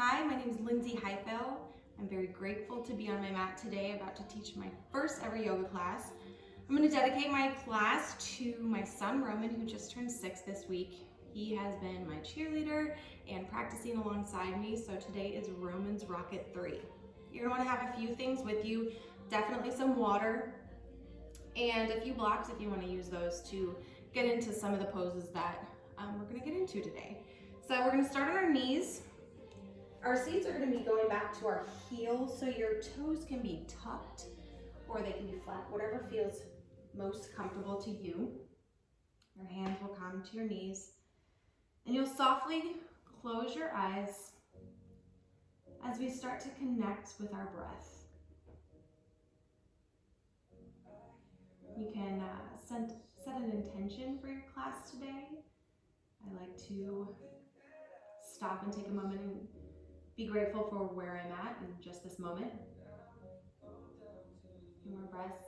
Hi, my name is Lindsay Heifel. I'm very grateful to be on my mat today, about to teach my first ever yoga class. I'm going to dedicate my class to my son Roman, who just turned 6 this week. He has been my cheerleader and practicing alongside me, so today is Roman's Rocket 3. You're going to want to have a few things with you, definitely some water and a few blocks if you want to use those to get into some of the poses that we're going to get into today. So we're going to start on our knees. Our seats are going to be going back to our heels, so your toes can be tucked or they can be flat, whatever feels most comfortable to you. Your hands will come to your knees, and you'll softly close your eyes as we start to connect with our breath. You can set an intention for your class today. I like to stop and take a moment and be grateful for where I'm at in just this moment. A few more breaths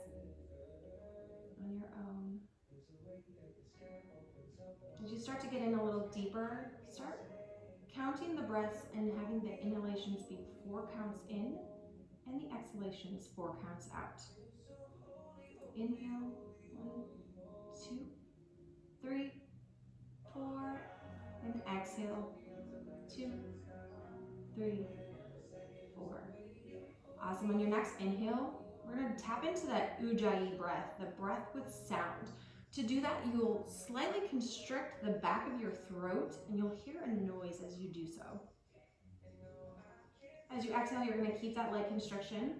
on your own. As you start to get in a little deeper, start counting the breaths and having the inhalations be 4 counts in and the exhalations 4 counts out. Inhale, 1, 2, 3, 4, and exhale, 2, 3, 4. Awesome. On your next inhale, we're going to tap into that ujjayi breath, the breath with sound. To do that, you'll slightly constrict the back of your throat, and you'll hear a noise as you do so. As you exhale, you're going to keep that light constriction.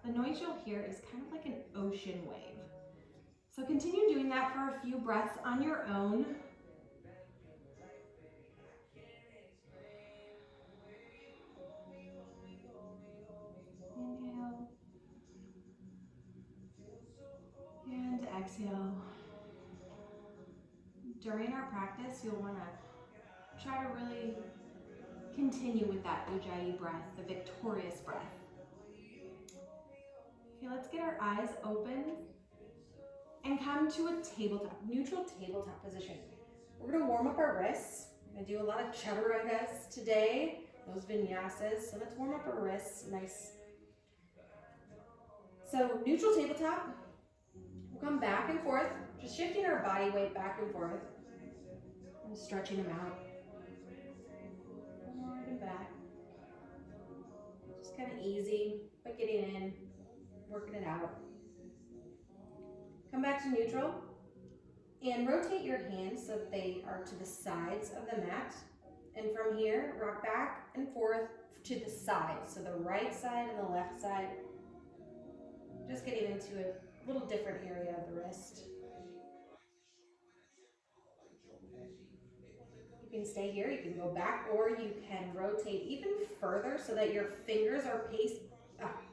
The noise you'll hear is kind of like an ocean wave. So continue doing that for a few breaths on your own. Inhale. And exhale. During our practice, you'll want to try to really continue with that ujjayi breath, the victorious breath. Okay, let's get our eyes open and come to a tabletop, neutral tabletop position. We're going to warm up our wrists. We're going to do a lot of chaturangas today, those vinyasas. So let's warm up our wrists. Nice. So neutral tabletop. We'll come back and forth, just shifting our body weight back and forth and stretching them out. Forward and back. Just kind of easy, but getting in, working it out. Come back to neutral and rotate your hands so that they are to the sides of the mat. And from here, rock back and forth to the sides. So the right side and the left side. Just getting into a little different area of the wrist. You can stay here, you can go back, or you can rotate even further so that your fingers are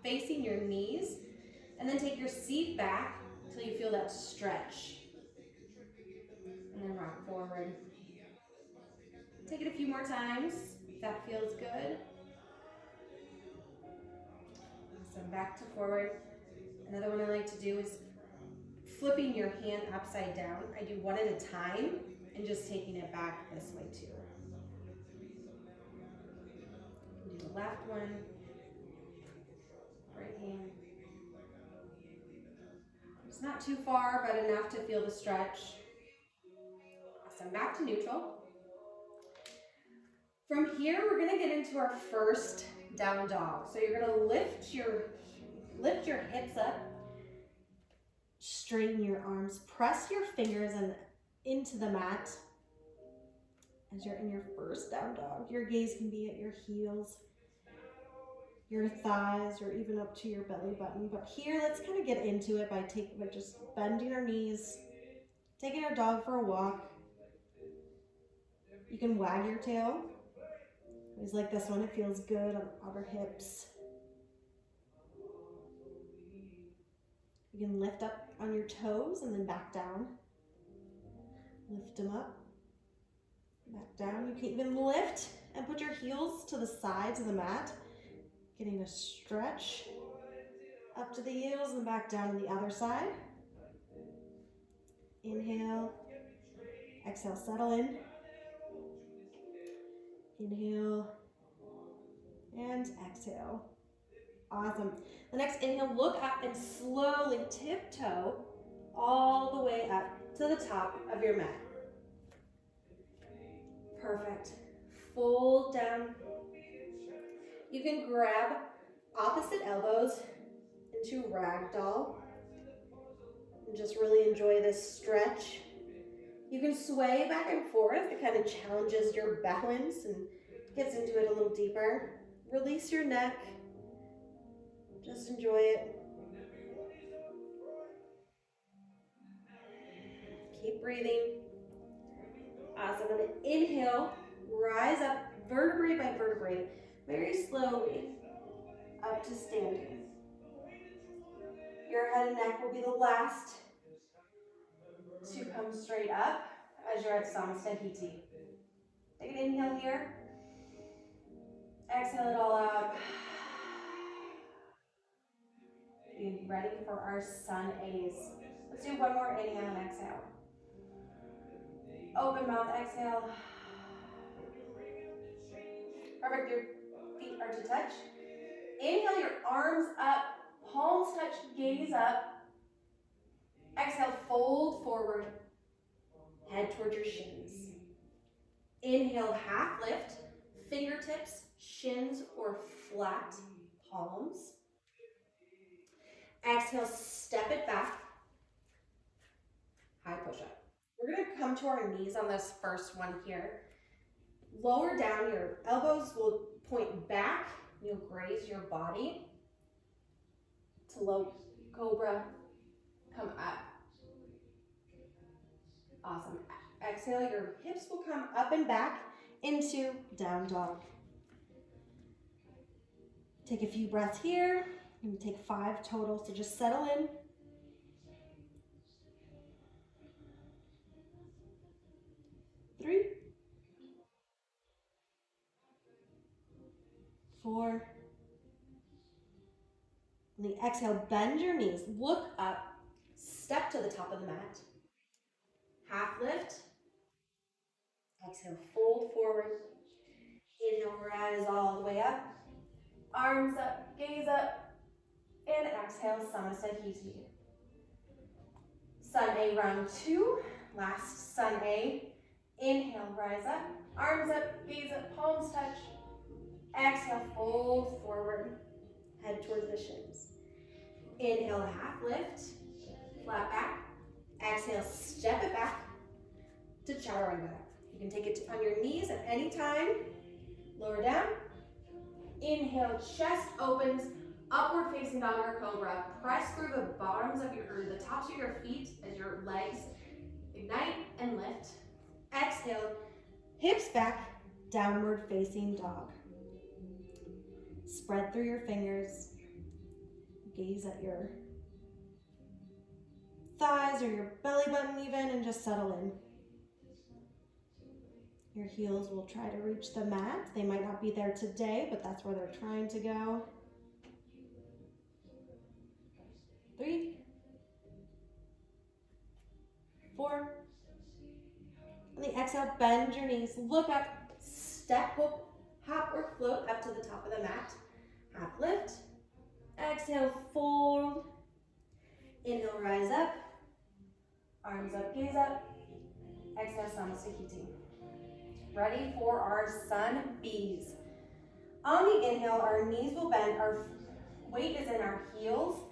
facing your knees. And then take your seat back until you feel that stretch. And then rock forward. Take it a few more times if that feels good. So back to forward. Another one I like to do is flipping your hand upside down. I do one at a time and just taking it back this way too. You can do the left one, right hand. It's not too far, but enough to feel the stretch. Awesome. Back to neutral. From here, we're going to get into our first down dog. So you're going to lift your hips up, straighten your arms, press your fingers into the mat as you're in your first down dog. Your gaze can be at your heels, your thighs, or even up to your belly button. But here, let's kind of get into it by just bending our knees, taking our dog for a walk. You can wag your tail. Always like this one, it feels good on our hips. You can lift up on your toes and then back down. Lift them up, back down. You can even lift and put your heels to the sides of the mat, getting a stretch up to the heels and back down on the other side. Inhale, exhale, settle in. Inhale and exhale. Awesome. The next inhale, look up and slowly tiptoe all the way up to the top of your mat. Perfect. Fold down. You can grab opposite elbows into ragdoll and just really enjoy this stretch. You can sway back and forth. It kind of challenges your balance and gets into it a little deeper. Release your neck. Just enjoy it. Keep breathing. Awesome. I'm going to inhale, rise up vertebrae by vertebrae, very slowly up to standing. Your head and neck will be the last to come straight up as you're at Samastahiti. Take an inhale here. Exhale it all out. Be ready for our sun A's. Let's do one more inhale and exhale. Open mouth, exhale. Perfect, your feet are to touch. Inhale your arms up, palms touch, gaze up. Exhale, fold forward, head towards your shins. Inhale, half lift, fingertips, shins, or flat palms. Exhale, step it back, high push-up. We're gonna come to our knees on this first one here. Lower down, your elbows will point back, you'll graze your body. To low cobra, come up. Awesome. Exhale, your hips will come up and back into down dog. Take a few breaths here. And take 5 total, so just settle in. 3, 4. On the exhale, bend your knees, look up, step to the top of the mat. Half lift. Exhale, fold forward. Inhale, rise all the way up. Arms up, gaze up. And exhale, Samastahiti. Sun A round 2. Last Sun A. Inhale, rise up. Arms up, gaze up, palms touch. Exhale, fold forward. Head towards the shins. Inhale, half lift. Flat back. Exhale, step it back to chaturanga. You can take it on your knees at any time. Lower down. Inhale, chest opens. Upward facing dog or cobra. Press through the bottoms of the tops of your feet as your legs ignite and lift. Exhale, hips back, downward facing dog. Spread through your fingers. Gaze at your thighs or your belly button even, and just settle in. Your heels will try to reach the mat. They might not be there today, but that's where they're trying to go. 3, 4. On the exhale, bend your knees, look up, step, hop or float up to the top of the mat. Half lift. Exhale, fold. Inhale, rise up. Arms up, gaze up. Exhale, Samastahiti. Ready for our sun B's. On the inhale, our knees will bend. Our weight is in our heels.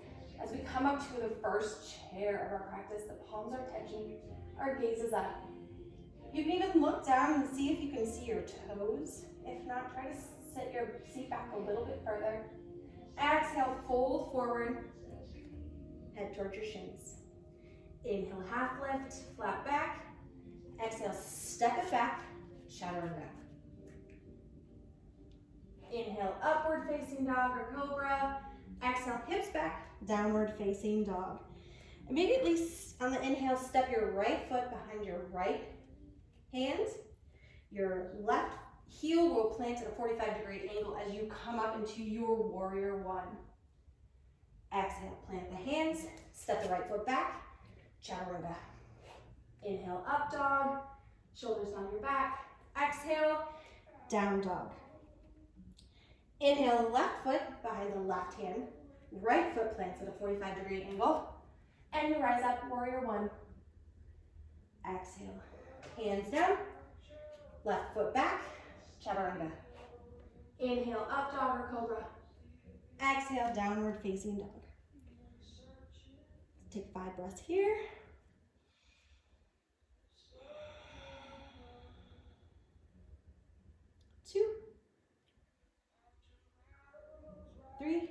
As we come up to the first chair of our practice, the palms are touching, our gaze is up. You can even look down and see if you can see your toes. If not, try to sit your seat back a little bit further. Exhale, fold forward, head towards your shins. Inhale, half lift, flat back. Exhale, step it back, chaturanga. Inhale, upward facing dog or cobra. Exhale, hips back, downward facing dog. Immediately on the inhale, step your right foot behind your right hand. Your left heel will plant at a 45-degree angle as you come up into your warrior one. Exhale, plant the hands, step the right foot back, chaturanga. Inhale, up dog, shoulders on your back. Exhale, down dog. Inhale, left foot behind the left hand. Right foot plants at a 45-degree angle. And you rise up, warrior one. Exhale, hands down. Left foot back, chaturanga. Inhale, up dog or cobra. Exhale, downward facing dog. Take 5 breaths here. 2, 3,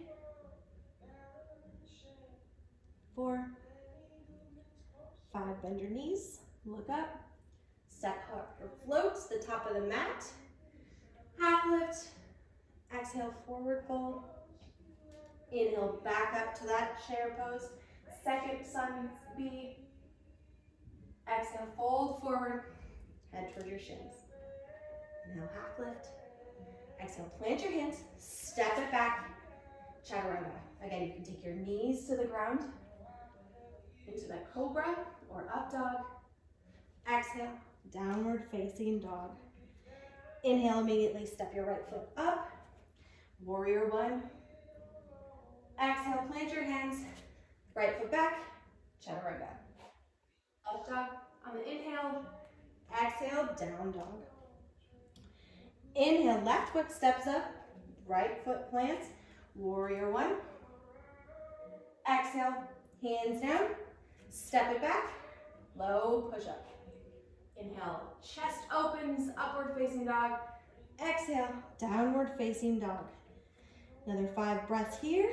4, 5. Bend your knees, look up. Step up or float to the top of the mat. Half lift. Exhale, forward fold. Inhale, back up to that chair pose. Second sun B. Exhale, fold forward. Head towards your shins. Inhale, half lift. Exhale, plant your hands. Step it back. Chaturanga. Again, you can take your knees to the ground. Into that cobra or up dog. Exhale, downward facing dog. Inhale, immediately step your right foot up. Warrior one. Exhale, plant your hands. Right foot back. Chaturanga. Up dog on the inhale. Exhale, down dog. Inhale, left foot steps up. Right foot plants. Warrior one. Exhale, hands down. Step it back. Low push up. Inhale, chest opens, upward facing dog. Exhale, downward facing dog. Another 5 breaths here.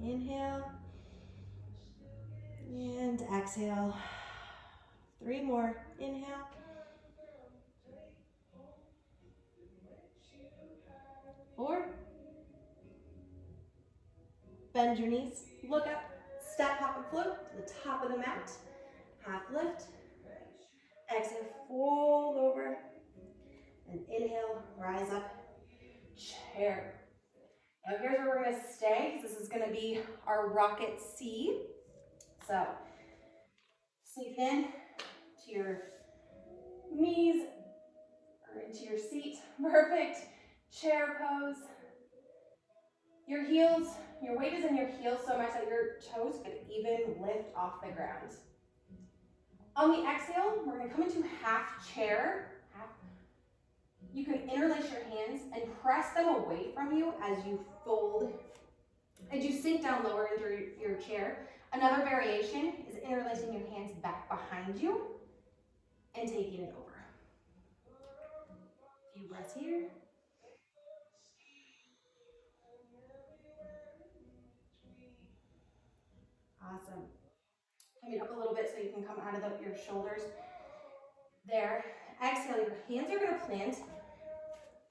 Inhale. And exhale. 3 more. Inhale. Four. Bend your knees. Look up. Step, hop, and float to the top of the mat. Half lift. Exhale, fold over. And inhale, rise up. Chair. Now here's where we're going to stay, because this is going to be our rocket C. So, sink in to your knees or into your seat. Perfect. Chair pose. Your heels, your weight is in your heels so much that your toes could even lift off the ground. On the exhale, we're going to come into half chair. You can interlace your hands and press them away from you as you fold, as you sink down lower into your chair. Another variation is interlacing your hands back behind you and taking it over. A few breaths here. Awesome. Coming up a little bit so you can come out of your shoulders. There. Exhale, your hands are going to plant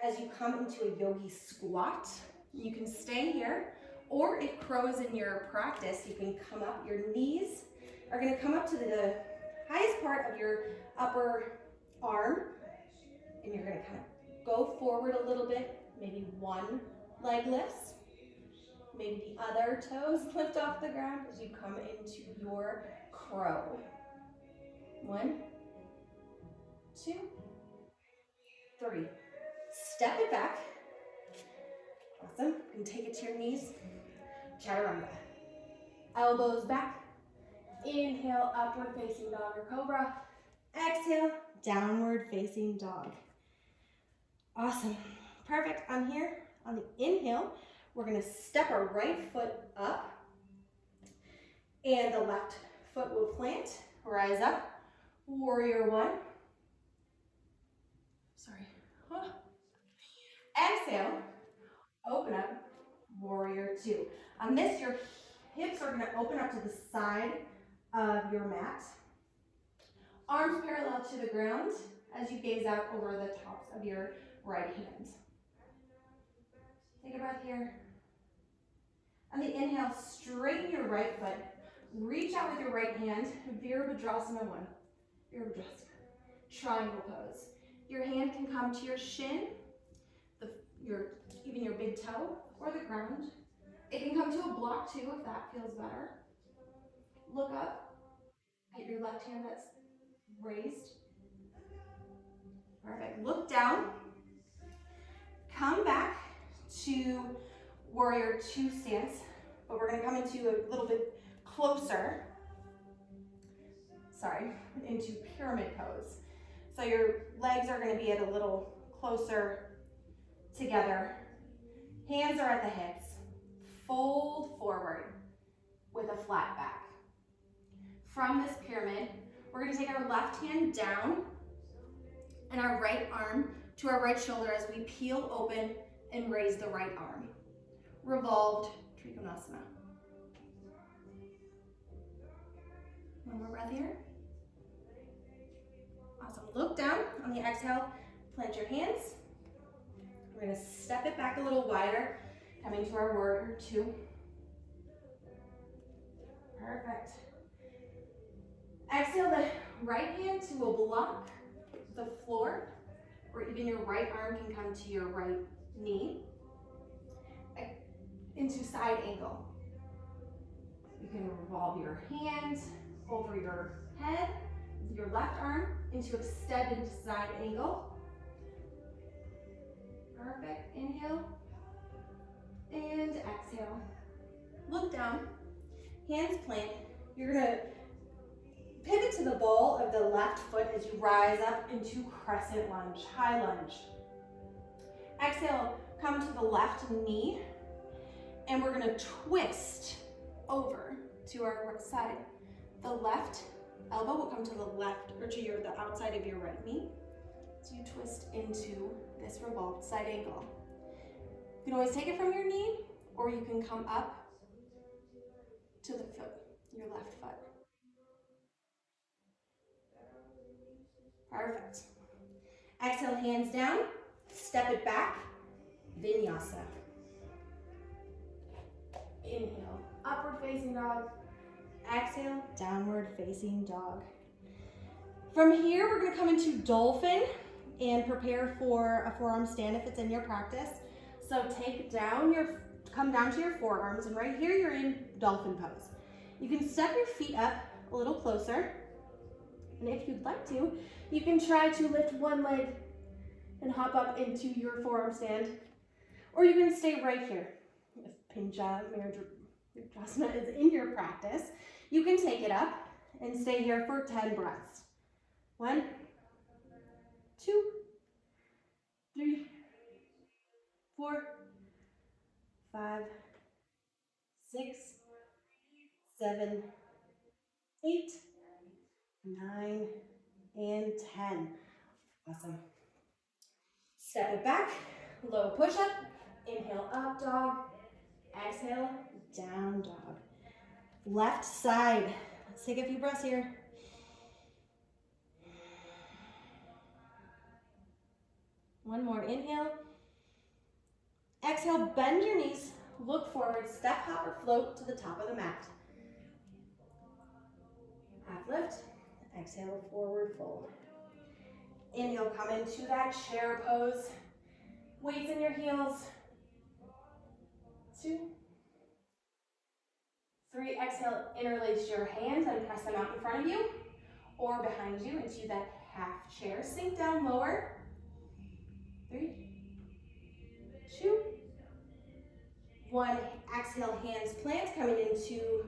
as you come into a yogi squat. You can stay here, or if crow is in your practice, you can come up. Your knees are going to come up to the highest part of your upper arm, and you're going to kind of go forward a little bit. Maybe one leg lifts. Maybe the other toes lift off the ground as you come into your crow. 1, 2, 3. Step it back. Awesome. You can take it to your knees. Chaturanga. Elbows back. Inhale, upward facing dog or cobra. Exhale, downward facing dog. Awesome. Perfect. On here, on the inhale, we're going to step our right foot up, and the left foot will plant. Rise up. Warrior one. Sorry. Exhale. Open up. Warrior two. On this, your hips are going to open up to the side of your mat. Arms parallel to the ground as you gaze out over the tops of your right hand. Take a breath here. On the inhale, straighten your right foot. Reach out with your right hand. Virabhadrasana 1. Virabhadrasana. Triangle pose. Your hand can come to your shin, even your big toe, or the ground. It can come to a block too if that feels better. Look up. Get your left hand that's raised. Perfect. Look down. Come back to warrior two stance, but we're going to come into a little bit closer. Into pyramid pose. So your legs are going to be at a little closer together. Hands are at the hips. Fold forward with a flat back. From this pyramid, we're going to take our left hand down and our right arm to our right shoulder as we peel open and raise the right arm. Revolved Trikonasana. One more breath here. Awesome. Look down on the exhale. Plant your hands. We're going to step it back a little wider, coming to our warrior two. Perfect. Exhale the right hand to a block the floor, or even your right arm can come to your right knee into side angle. You can revolve your hands over your head, your left arm into extended side angle. Perfect. Inhale and exhale. Look down, hands plant. You're going to pivot to the ball of the left foot as you rise up into crescent lunge, high lunge. Exhale, come to the left knee, and we're going to twist over to our right side. The left elbow will come to the left, or to the outside of your right knee. So you twist into this revolved side angle. You can always take it from your knee, or you can come up to the foot, your left foot. Perfect. Exhale, hands down, step it back, vinyasa. Inhale, upward facing dog. Exhale, downward facing dog. From here, we're going to come into dolphin and prepare for a forearm stand if it's in your practice. So come down to your forearms, and right here you're in dolphin pose. You can step your feet up a little closer, and if you'd like to, you can try to lift one leg and hop up into your forearm stand, or you can stay right here. If Pincha is in your practice, you can take it up and stay here for 10 breaths. 1, 2, 3, 4, 5, 6, 7, 8, 9, and 10. Awesome. Step it back, low push-up. Inhale, up dog. Exhale, down dog. Left side. Let's take a few breaths here. One more. Inhale. Exhale, bend your knees. Look forward. Step, hop, or float to the top of the mat. Half lift. Exhale, forward fold. Inhale, come into that chair pose. Weights in your heels. 2, 3, exhale, interlace your hands and press them out in front of you or behind you into that half chair. Sink down lower. 3, 2, 1. Exhale, hands plant, coming into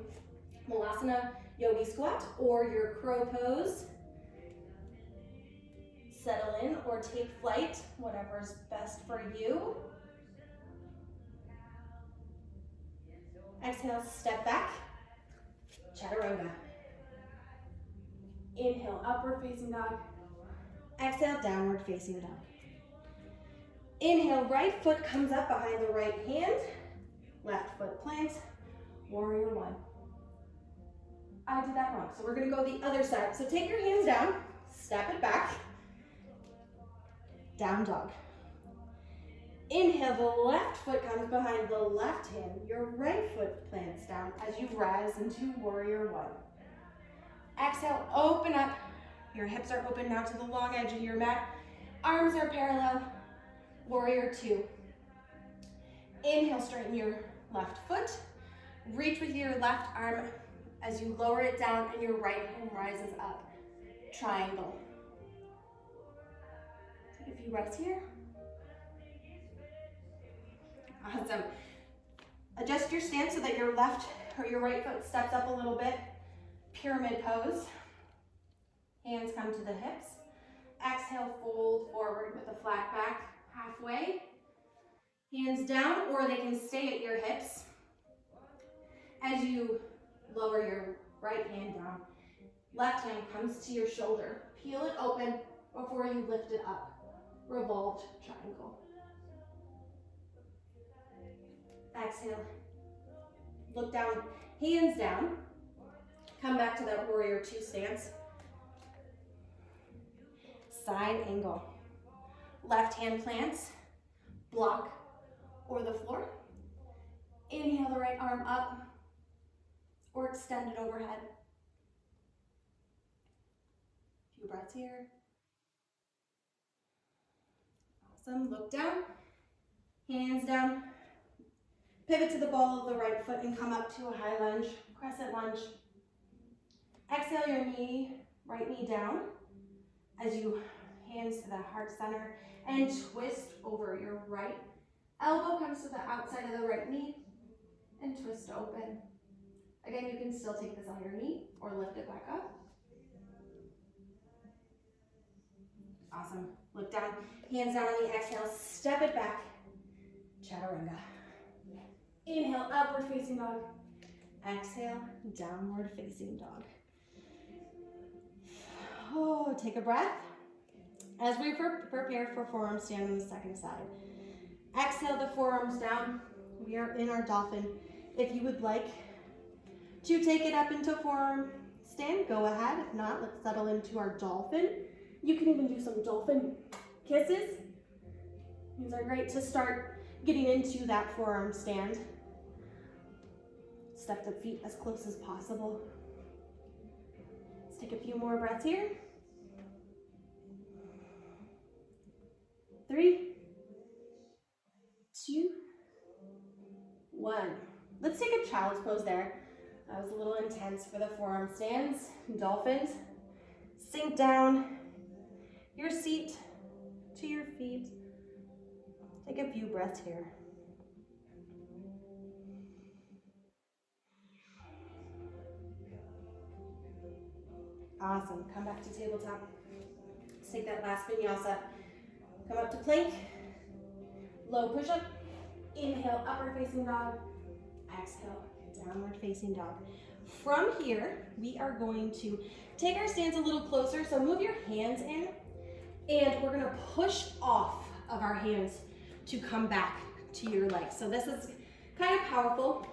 Malasana Yogi Squat or your crow pose. Settle in or take flight, whatever's best for you. Exhale, step back, chaturanga. Inhale, upward facing dog. Exhale, downward facing dog. Inhale, right foot comes up behind the right hand. Left foot plants, warrior one. I did that wrong, so we're gonna go the other side. So take your hands down, step it back, down dog. Inhale, the left foot comes behind the left hand. Your right foot plants down as you rise into warrior one. Exhale, open up. Your hips are open now to the long edge of your mat. Arms are parallel. Warrior two. Inhale, straighten your left foot. Reach with your left arm as you lower it down and your right hand rises up. triangle. Take a few breaths here. Awesome. Adjust your stance so that your left or your right foot steps up a little bit. Pyramid pose. Hands come to the hips. Exhale, fold forward with a flat back halfway. Hands down, or they can stay at your hips. As you lower your right hand down, left hand comes to your shoulder. Peel it open before you lift it up. Revolved triangle. Exhale. Look down, hands down. Come back to that warrior two stance. Side angle. Left hand plants, block or the floor. Inhale the right arm up or extend it overhead. A few breaths here. Awesome, look down, hands down. Pivot to the ball of the right foot and come up to a high lunge, crescent lunge. Exhale your right knee down as you hands to the heart center and twist over. Your right elbow comes to the outside of the right knee and twist open. Again, you can still take this on your knee or lift it back up. Awesome. Look down, hands down on the exhale, step it back, chaturanga. Inhale, upward facing dog. Exhale, downward facing dog. Oh, take a breath. As we prepare for forearm stand on the second side. Exhale the forearms down. We are in our dolphin. If you would like to take it up into forearm stand, go ahead. If not, let's settle into our dolphin. You can even do some dolphin kisses. These are great to start getting into that forearm stand. Step the feet as close as possible. Let's take a few more breaths here. 3, 2, 1. Let's take a child's pose there. That was a little intense for the forearm stands. Dolphins. Sink down your seat to your feet. Take a few breaths here. Awesome. Come back to tabletop. Let's take that last vinyasa. Come up to plank. Low push-up. Inhale, upward facing dog. Exhale, downward facing dog. From here, we are going to take our stance a little closer. So move your hands in, and we're going to push off of our hands to come back to your legs. So this is kind of powerful.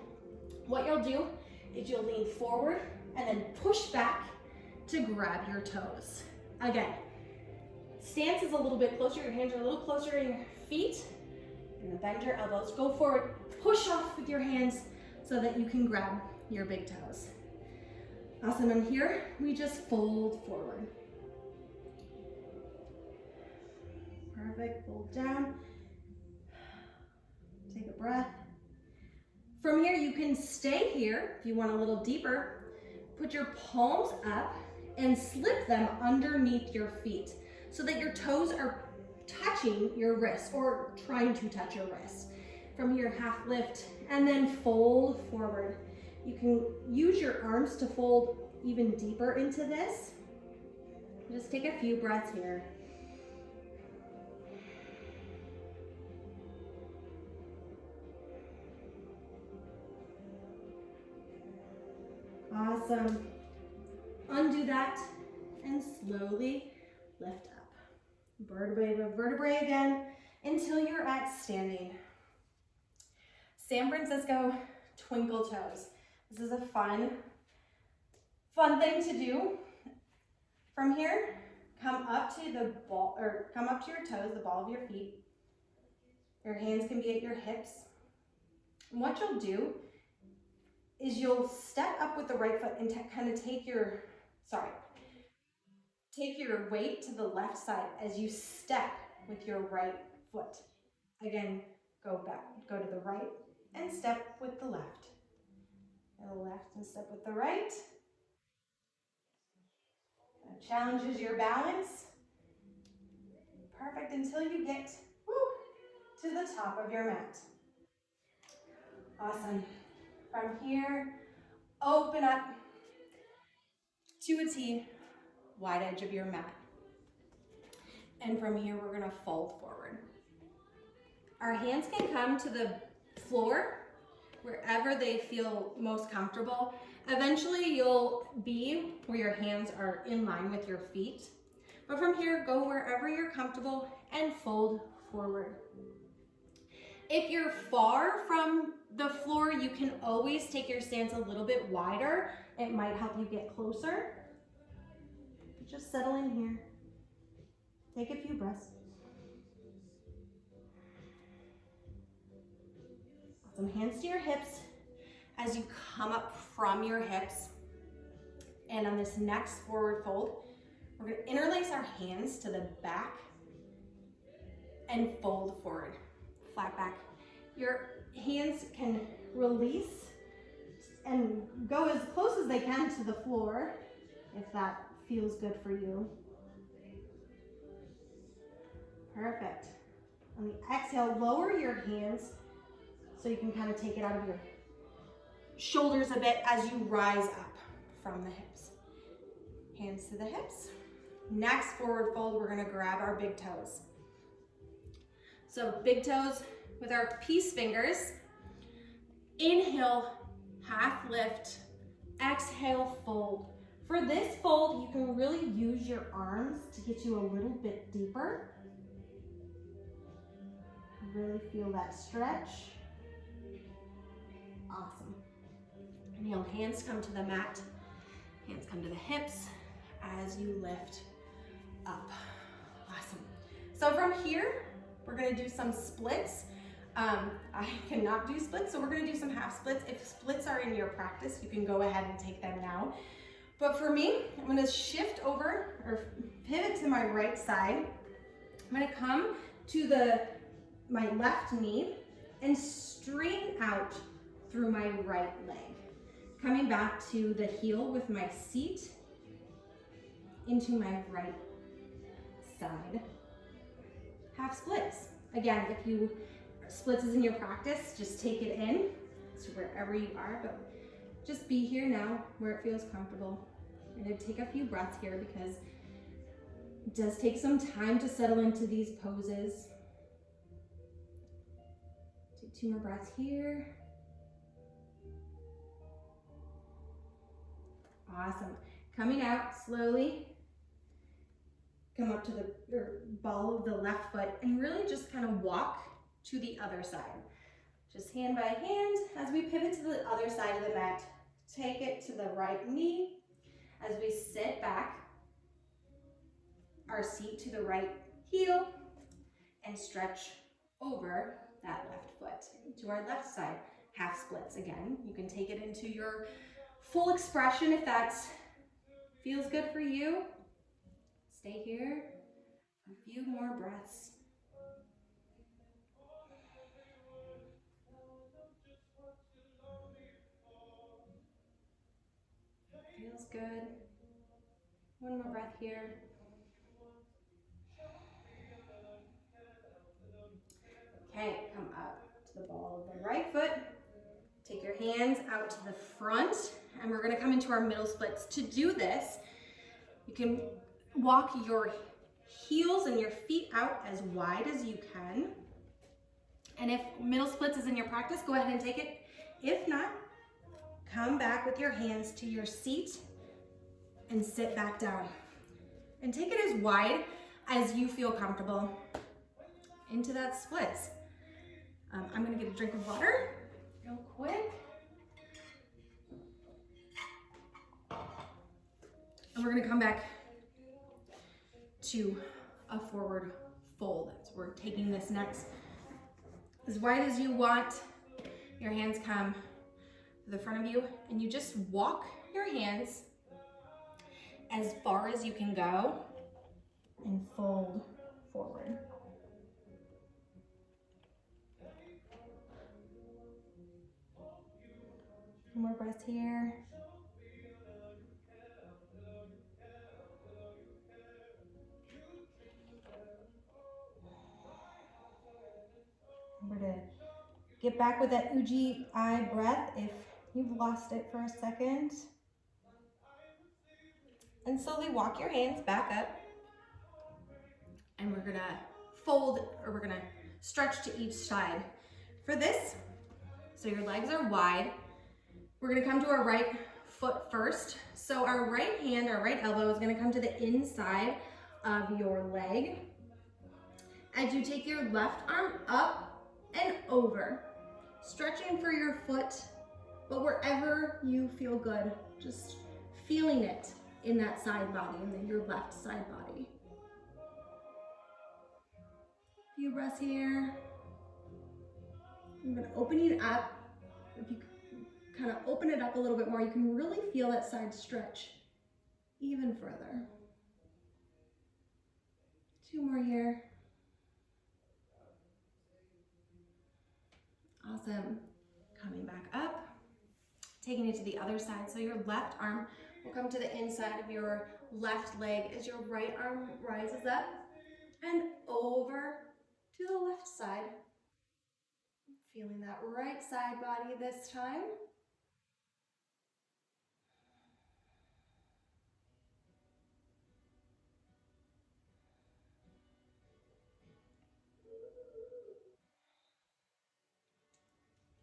What you'll do is you'll lean forward and then push back to grab your toes. Again, stance is a little bit closer. Your hands are a little closer to your feet. And then bend your elbows. Go forward, push off with your hands so that you can grab your big toes. Awesome. And here we just fold forward. Perfect. Fold down. Take a breath. From here, you can stay here if you want a little deeper. Put your palms up and slip them underneath your feet so that your toes are touching your wrists or trying to touch your wrists. From here, half lift and then fold forward. You can use your arms to fold even deeper into this. Just take a few breaths here. Awesome. Undo that and slowly lift up. Vertebrae to vertebrae again until you're at standing. San Francisco twinkle toes. This is a fun thing to do. From here, come up to the ball, or come up to your toes, the ball of your feet. Your hands can be at your hips. And what you'll do is you'll step up with the right foot and kind of take your weight to the left side as you step with your right foot. Again, go to the right and step with the left. And the left and step with the right. challenges your balance. Perfect, until you get to the top of your mat. Awesome. From here, open up to a T, wide edge of your mat. And from here, we're gonna fold forward. Our hands can come to the floor, wherever they feel most comfortable. Eventually, you'll be where your hands are in line with your feet. But from here, go wherever you're comfortable and fold forward. If you're far from the floor, you can always take your stance a little bit wider. It might help you get closer. Just settle in here. Take a few breaths. Awesome. Hands to your hips as you come up from your hips. And on this next forward fold, we're going to interlace our hands to the back and fold forward. Flat back. Your hands can release and go as close as they can to the floor if that feels good for you. Perfect. On the exhale, lower your hands so you can kind of take it out of your shoulders a bit as you rise up from the hips. Hands to the hips. Next forward fold, we're going to grab our big toes. So big toes with our peace fingers. Inhale, half lift. Exhale, fold. For this fold, you can really use your arms to get you a little bit deeper. Really feel that stretch. Awesome. Inhale, hands come to the mat. Hands come to the hips as you lift up. Awesome. So from here, we're gonna do some splits. I cannot do splits, so we're gonna do some half splits. If splits are in your practice, you can go ahead and take them now. But for me, I'm gonna shift over or pivot to my right side. I'm gonna come to my left knee and straighten out through my right leg. Coming back to the heel with my seat into my right side. Half splits. Again, if you splits is in your practice, just take it in to wherever you are, but just be here now where it feels comfortable. I'm gonna take a few breaths here because it does take some time to settle into these poses. Take 2 more breaths here. Awesome. Coming out slowly. Come up to the ball of the left foot and really just kind of walk to the other side. Just hand by hand as we pivot to the other side of the mat. Take it to the right knee as we sit back, our seat to the right heel, and stretch over that left foot to our left side. Half splits again. You can take it into your full expression if that feels good for you. Stay here for a few more breaths. Feels good. One more breath here. Okay, come up to the ball of the right foot. Take your hands out to the front, and we're gonna come into our middle splits. To do this, you can walk your heels and your feet out as wide as you can. And if middle splits is in your practice, go ahead and take it. If not, come back with your hands to your seat and sit back down. And take it as wide as you feel comfortable into that splits. I'm gonna get a drink of water real quick. And we're gonna come back to a forward fold. So we're taking this next as wide as you want. Your hands come to the front of you, and you just walk your hands as far as you can go and fold forward. One more breath here. Get back with that Ujjayi breath if you've lost it for a second. And slowly walk your hands back up. And we're gonna fold, or we're gonna stretch to each side. For this, so your legs are wide, we're gonna come to our right foot first. So our right hand, our right elbow is gonna come to the inside of your leg. As you take your left arm up and over, stretching for your foot, but wherever you feel good, just feeling it in that side body, in your left side body. Few breaths here. I'm gonna open it up. If you kind of open it up a little bit more, you can really feel that side stretch even further. 2 more here. Awesome. Coming back up, taking it to the other side. So your left arm will come to the inside of your left leg as your right arm rises up and over to the left side. Feeling that right side body this time.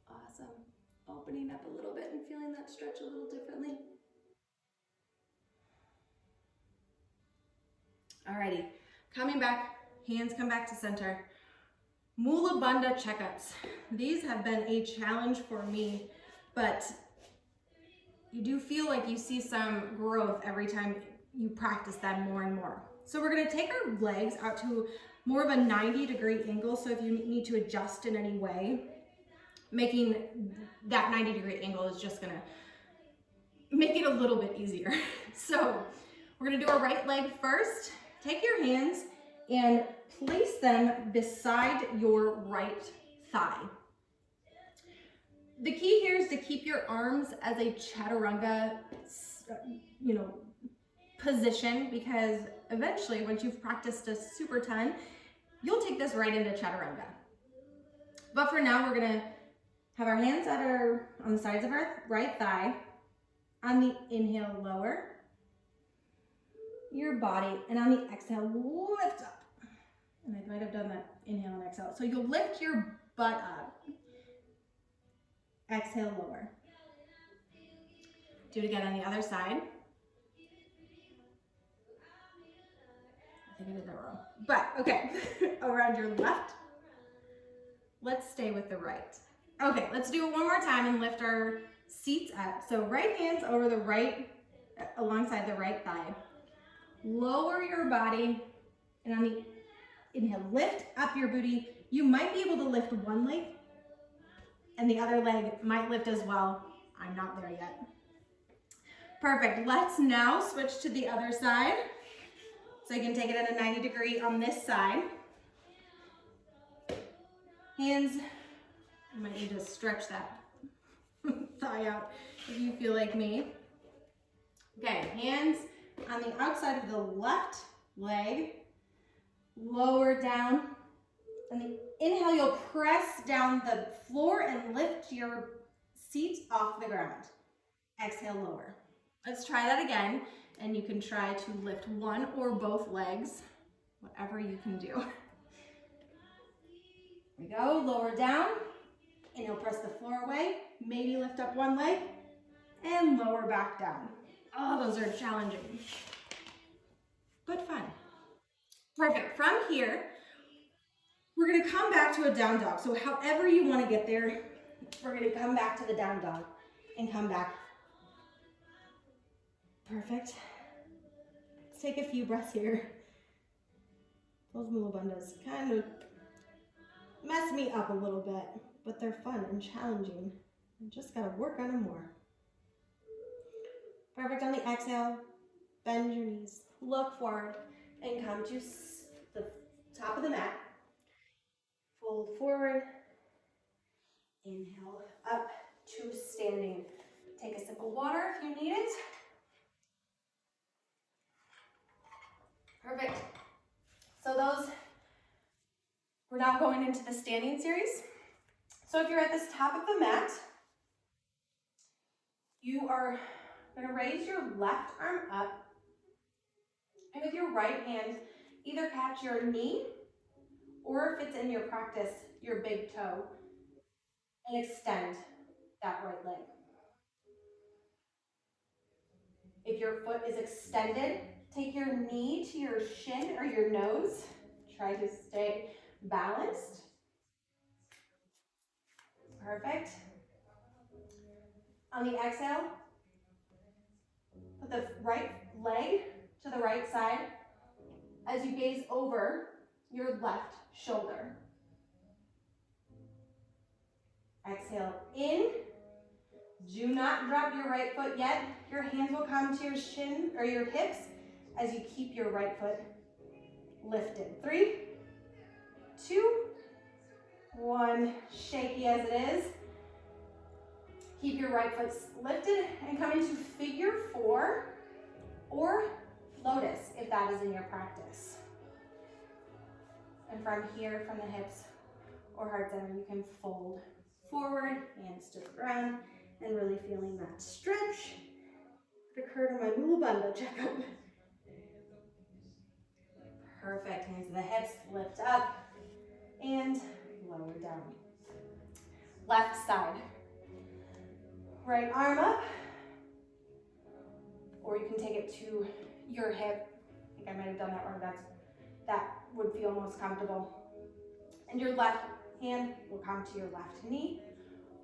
Awesome. Opening up a little bit and feeling that stretch a little differently. Alrighty, coming back, hands come back to center. Mula Bandha checkups. These have been a challenge for me, but you do feel like you see some growth every time you practice them more and more. So we're gonna take our legs out to more of a 90-degree angle. So if you need to adjust in any way, making that 90-degree angle is just gonna make it a little bit easier. So we're gonna do our right leg first. Take your hands and place them beside your right thigh. The key here is to keep your arms as a chaturanga, position, because eventually, once you've practiced a super ton, you'll take this right into chaturanga. But for now, we're gonna have our hands on the sides of our right thigh. On the inhale, lower your body, and on the exhale, lift up. And I might have done that inhale and exhale. So you'll lift your butt up. Exhale, lower. Do it again on the other side. I think I did that wrong. But okay, around your left. Let's stay with the right. Okay, let's do it one more time and lift our seats up. So right hands over the right, alongside the right thigh. Lower your body, and on the inhale, lift up your booty. You might be able to lift one leg, and the other leg might lift as well. I'm not there yet. Perfect. Let's now switch to the other side. So you can take it at a 90-degree on this side. Hands, you might need to stretch that thigh out if you feel like me. Okay, hands on the outside of the left leg, lower down. On the inhale, you'll press down the floor and lift your seat off the ground. Exhale, lower. Let's try that again, and you can try to lift one or both legs, whatever you can do. Here we go, lower down, and you'll press the floor away, maybe lift up one leg, and lower back down. Oh, those are challenging, but fun. Perfect. From here, we're gonna come back to a down dog. So however you wanna get there, we're gonna come back to the down dog and come back. Perfect. Let's take a few breaths here. Those Mula Bandhas kind of mess me up a little bit, but they're fun and challenging. I just gotta work on them more. Perfect. On the exhale, bend your knees, look forward, and come to the top of the mat. Fold forward, inhale up to standing. Take a sip of water if you need it. Perfect. So we're now going into the standing series. So if you're at this top of the mat, you are going to raise your left arm up, and with your right hand, either catch your knee, or if it's in your practice, your big toe, and extend that right leg. If your foot is extended, take your knee to your shin or your nose. Try to stay balanced. Perfect. On the exhale, put the right leg to the right side as you gaze over your left shoulder. Exhale in. Do not drop your right foot yet. Your hands will come to your shin or your hips as you keep your right foot lifted. 3, 2, 1. Shaky as it is. Keep your right foot lifted and come into figure 4 or lotus if that is in your practice. And from here, from the hips or heart center, you can fold forward, hands to the ground, and really feeling that stretch that occurred on my Mula Bandha checkup. Perfect. Hands to the hips, lift up and lower down. Left side. Right arm up, or you can take it to your hip. I think I might have done that wrong. That would feel most comfortable. And your left hand will come to your left knee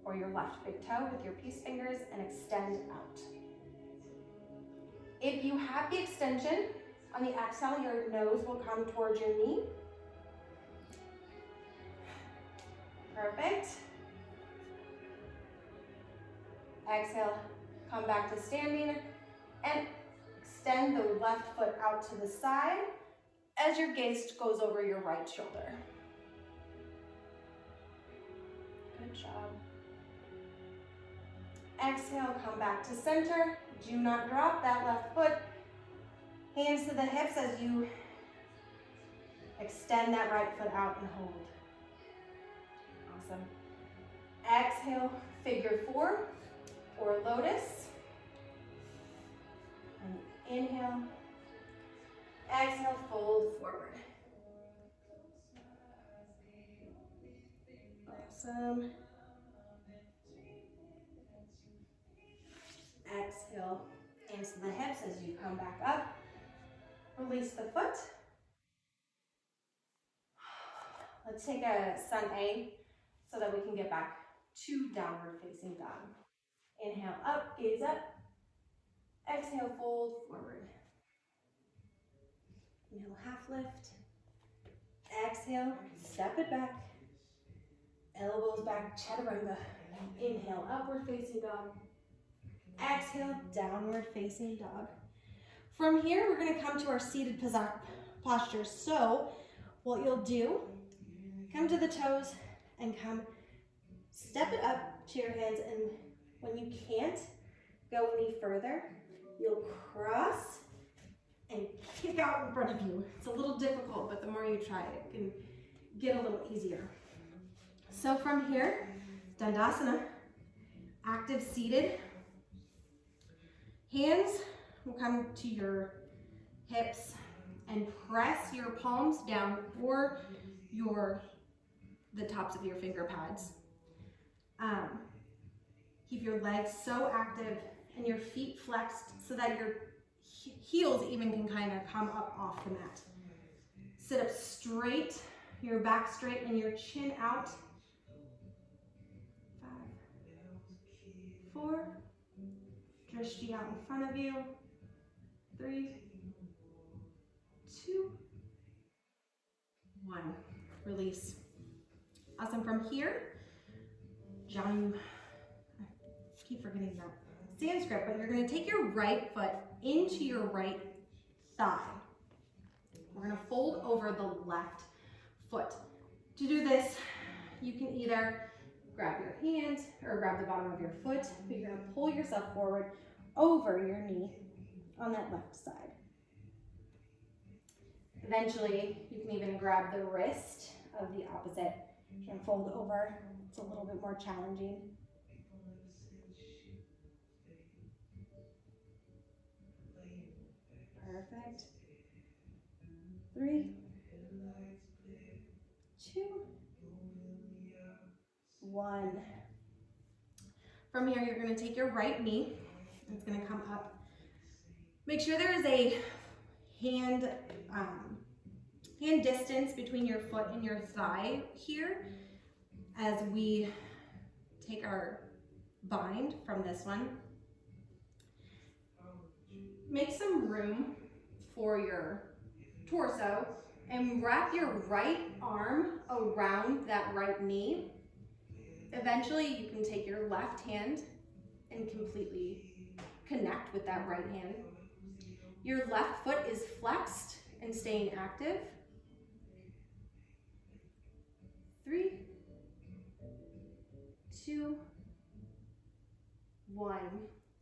or your left big toe with your peace fingers and extend out. If you have the extension, on the exhale, your nose will come towards your knee. Perfect. Exhale, come back to standing and extend the left foot out to the side as your gaze goes over your right shoulder. Good job. Exhale, come back to center. Do not drop that left foot. Hands to the hips as you extend that right foot out and hold. Awesome. Exhale, figure 4 or lotus. And inhale. Exhale, fold forward. Awesome. Exhale, hands to the hips as you come back up. Release the foot. Let's take a sun A so that we can get back to downward facing dog. Inhale up, gaze up. Exhale, fold forward. Inhale, half lift. Exhale, step it back. Elbows back, chaturanga. Inhale, upward facing dog. Exhale, downward facing dog. From here, we're going to come to our seated posture. So what you'll do, come to the toes and come, step it up to your hands, and when you can't go any further, you'll cross and kick out in front of you. It's a little difficult, but the more you try it can get a little easier. So from here, Dandasana, active seated. Hands will come to your hips and press your palms down or the tops of your finger pads. Keep your legs so active and your feet flexed so that your heels even can kind of come up off the mat. Sit up straight, your back straight and your chin out. 5, 4, drishti out in front of you. 3, 2, 1. Release. Awesome. From here, Janu, I keep forgetting that Sanskrit, but you're going to take your right foot into your right thigh. We're going to fold over the left foot. To do this, you can either grab your hand or grab the bottom of your foot, but you're going to pull yourself forward over your knee on that left side. Eventually, you can even grab the wrist of the opposite And fold over. It's a little bit more challenging. Perfect. 3, 2, 1. From here, you're going to take your right knee. It's going to come up. Make sure there is a hand distance between your foot and your thigh here as we take our bind from this one. Make some room for your torso and wrap your right arm around that right knee. Eventually, you can take your left hand and completely connect with that right hand. Your left foot is flexed and staying active. 3, 2, 1.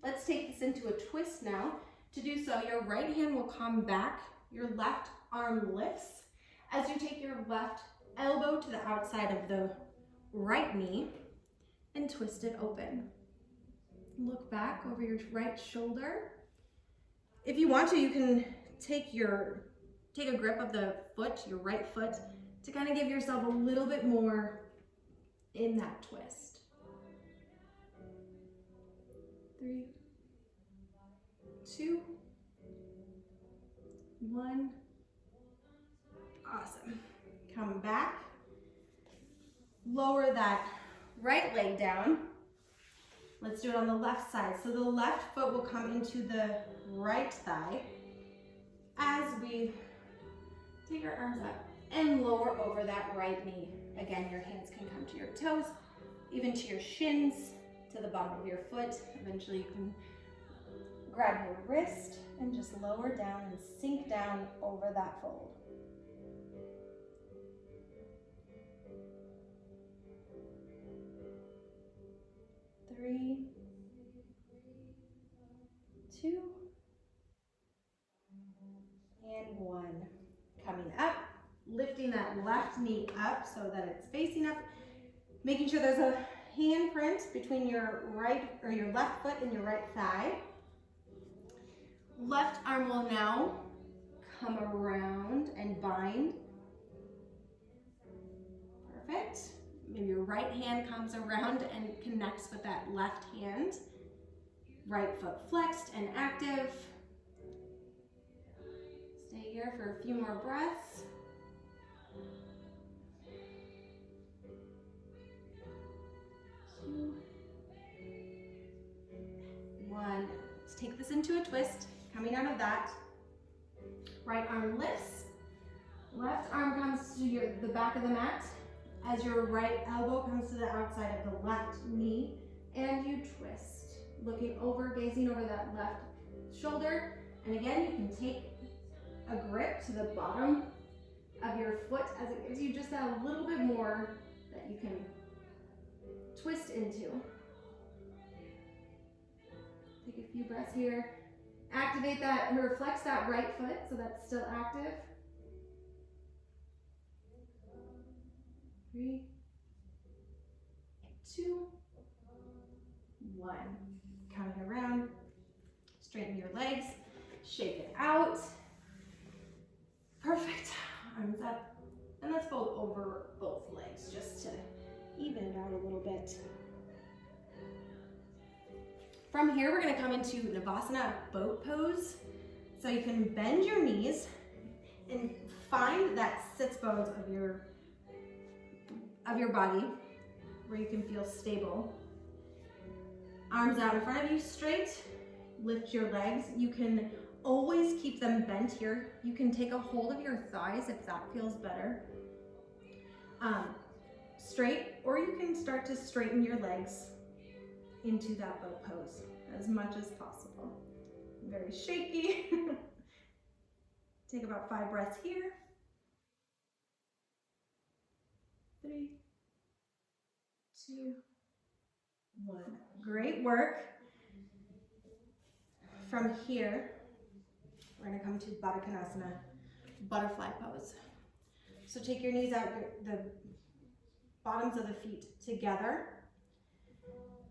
Let's take this into a twist now. To do so, your right hand will come back, your left arm lifts. As you take your left elbow to the outside of the right knee and twist it open. Look back over your right shoulder. If you want to, you can take a grip of the foot, your right foot, to kind of give yourself a little bit more in that twist. 3, 2, 1. Awesome. Come back. Lower that right leg down. Let's do it on the left side. So the left foot will come into the right thigh as we take our arms up and lower over that right knee. Again, your hands can come to your toes, even to your shins, to the bottom of your foot. Eventually you can grab your wrist and just lower down and sink down over that fold. 3, 2, and 1. Coming up, lifting that left knee up so that it's facing up, making sure there's a handprint between your right or your left foot and your right thigh. Left arm will now come around and bind. Perfect. Maybe your right hand comes around and connects with that left hand. Right foot flexed and active. Stay here for a few more breaths. 2, 1. Let's take this into a twist. Coming out of that, right arm lifts. Left arm comes to the back of the mat as your right elbow comes to the outside of the left knee, and you twist. Looking over, gazing over that left shoulder. And again, you can take a grip to the bottom of your foot as it gives you just that little bit more that you can twist into. Take a few breaths here. Activate that, or flex that right foot so that's still active. 3, 2, 1. Coming around, straighten your legs, shake it out. Perfect. Arms up, and let's fold over both legs just to even it out a little bit. From here, we're going to come into Navasana boat pose. So you can bend your knees and find that sits bones of your body where you can feel stable. Arms out in front of you straight. Lift your legs. You can always keep them bent here. You can take a hold of your thighs if that feels better. Straight, or you can start to straighten your legs into that boat pose as much as possible. Very shaky. Take about 5 breaths here. 3, 2, 1. Great work. From here, we're going to come to Baddha Konasana, butterfly pose. So take your knees out, the bottoms of the feet together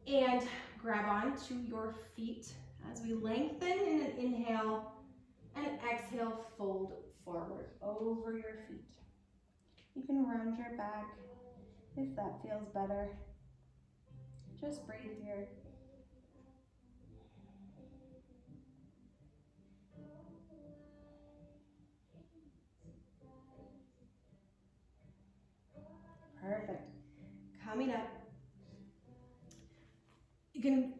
and grab on to your feet as we lengthen in an inhale and exhale, fold forward over your feet. You can round your back if that feels better. Just breathe here. Perfect. Coming up, you can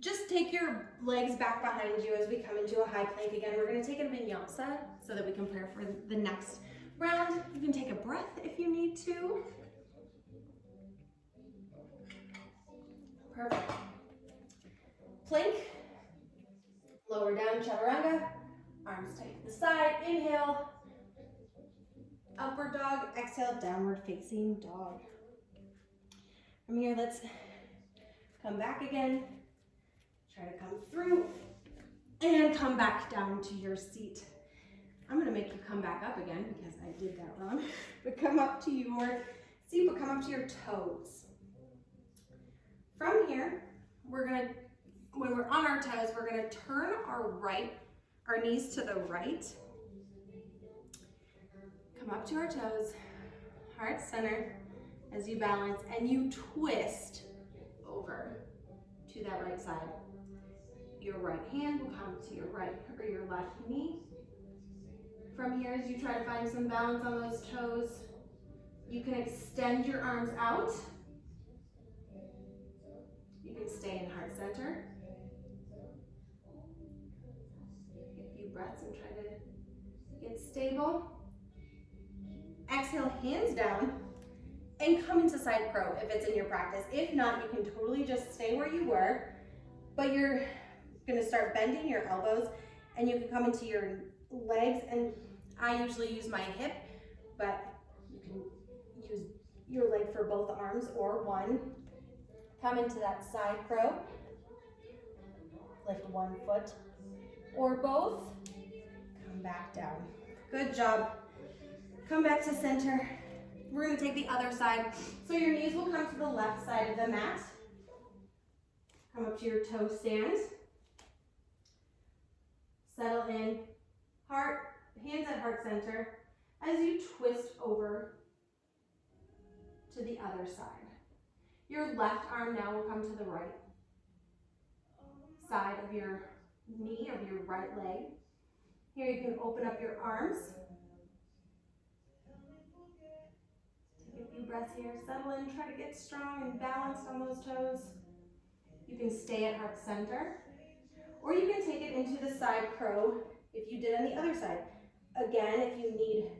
just take your legs back behind you as we come into a high plank again. We're going to take a vinyasa so that we can prepare for the next round. You can take a breath if you need to. Perfect. Plank. Lower down, chaturanga. Arms tight to the side. Inhale. Upward dog. Exhale, downward facing dog. From here, let's come back again. Try to come through and come back down to your seat. I'm gonna make you come back up again because I did that wrong. But come up to your seat, but come up to your toes. From here, when we're on our toes, we're gonna turn our knees to the right. Come up to our toes, heart center as you balance, and you twist over to that right side. Your right hand will come to your right or your left knee. From here, as you try to find some balance on those toes, you can extend your arms out. You can stay in heart center. Take a few breaths and try to get stable. Exhale, hands down, and come into side crow if it's in your practice. If not, you can totally just stay where you were, but you're gonna start bending your elbows, and you can come into your legs, and I usually use my hip, but you can use your leg for both arms or one. Come into that side crow. Lift one foot or both. Come back down. Good job. Come back to center. We're gonna take the other side. So your knees will come to the left side of the mat. Come up to your toe stand. Settle in. Hands at heart center as you twist over to the other side. Your left arm now will come to the right side of your knee, of your right leg. Here you can open up your arms. Take a few breaths here, settle in, try to get strong and balanced on those toes. You can stay at heart center, or you can take it into the side crow if you did on the other side. Again, if you need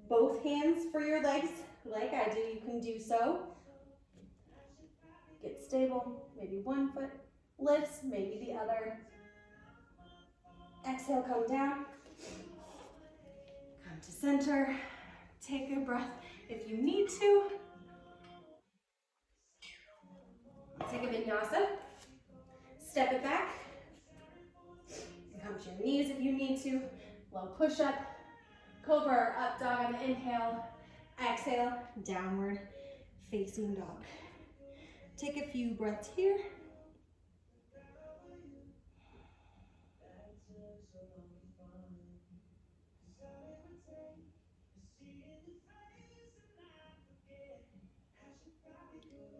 both hands for your legs, like I do, you can do so. Get stable, maybe one foot lifts, maybe the other. Exhale, come down. Come to center. Take a breath if you need to. Take a vinyasa. Step it back. Come to your knees if you need to. Low push-up. Cobra or up dog on the inhale. Exhale, downward facing dog. Take a few breaths here.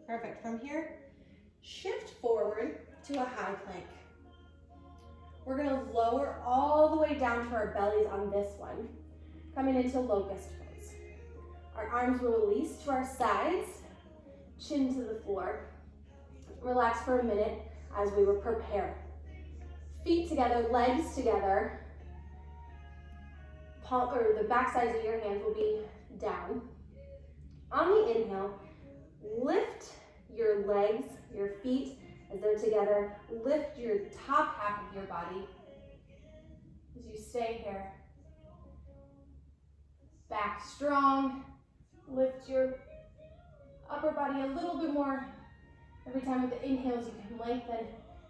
Perfect. From here, shift forward to a high plank. We're going to lower all the way down to our bellies on this one, coming into locust pose. Our arms will release to our sides, chin to the floor. Relax for a minute as we will prepare. Feet together, legs together. The back sides of your hands will be down. On the inhale, lift your legs, your feet as they're together. Lift your top half of your body as you stay here. Back strong. Lift your upper body a little bit more. Every time with the inhales, you can lengthen.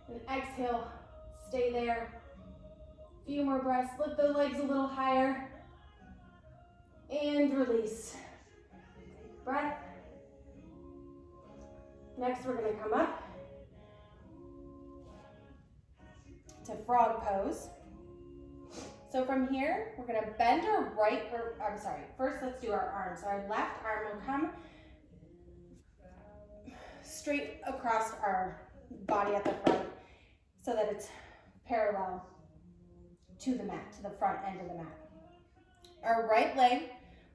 And exhale, stay there. A few more breaths. Lift the legs a little higher. And release. Breath. Next, we're gonna come up to frog pose. So from here, we're gonna bend our first let's do our arms. So our left arm will come straight across our body at the front so that it's parallel to the mat, to the front end of the mat. Our right leg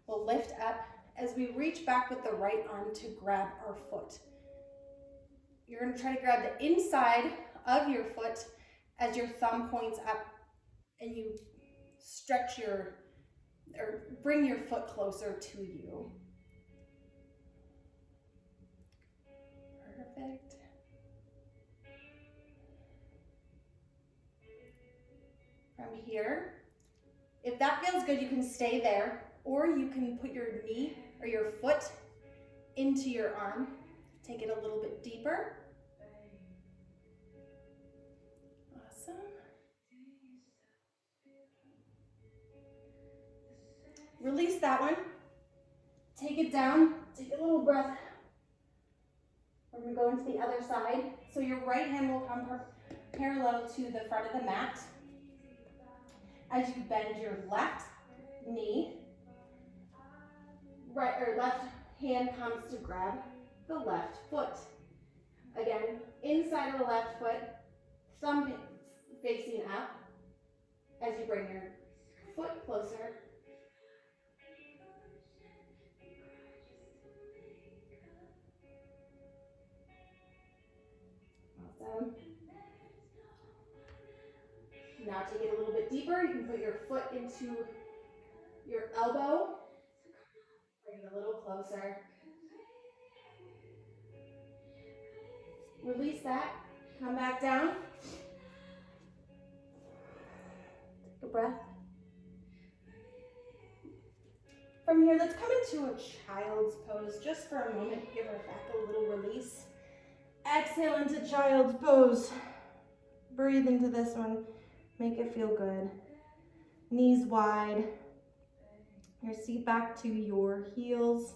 will lift up as we reach back with the right arm to grab our foot. You're gonna try to grab the inside of your foot as your thumb points up and you stretch or bring your foot closer to you. Perfect. From here, if that feels good, you can stay there, or you can put your knee or your foot into your arm. Take it a little bit deeper. Awesome. Release that one. Take it down. Take a little breath. We're going to go into the other side. So your right hand will come parallel to the front of the mat. As you bend your left knee, left hand comes to grab the left foot. Again, inside of the left foot, thumb facing up as you bring your foot closer. Awesome. Now take it a little bit deeper. You can put your foot into your elbow. Bring it a little closer. Release that. Come back down. Take a breath. From here, let's come into a child's pose just for a moment. Give our back a little release. Exhale into child's pose. Breathe into this one. Make it feel good. Knees wide. Your seat back to your heels.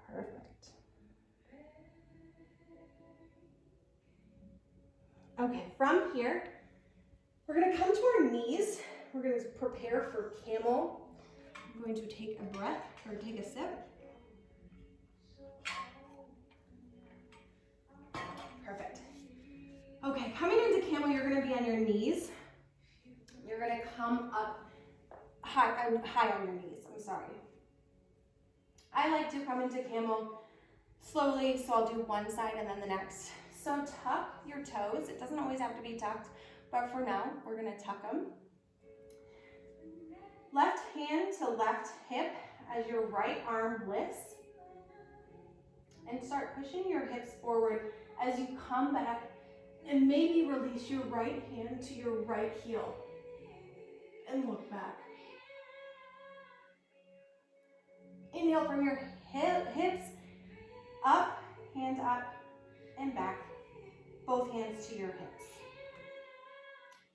Perfect. Okay, from here, we're gonna come to our knees. We're gonna prepare for camel. I'm going to take a breath or take a sip. Perfect. Okay, coming into camel, you're gonna be on your knees. You're gonna come up high on your knees, I'm sorry. I like to come into camel slowly, so I'll do one side and then the next. So tuck your toes. It doesn't always have to be tucked, but for now, we're gonna tuck them. Left hand to left hip as your right arm lifts. And start pushing your hips forward as you come back and maybe release your right hand to your right heel. And look back. Inhale from your hips, up, and back. Both hands to your hips.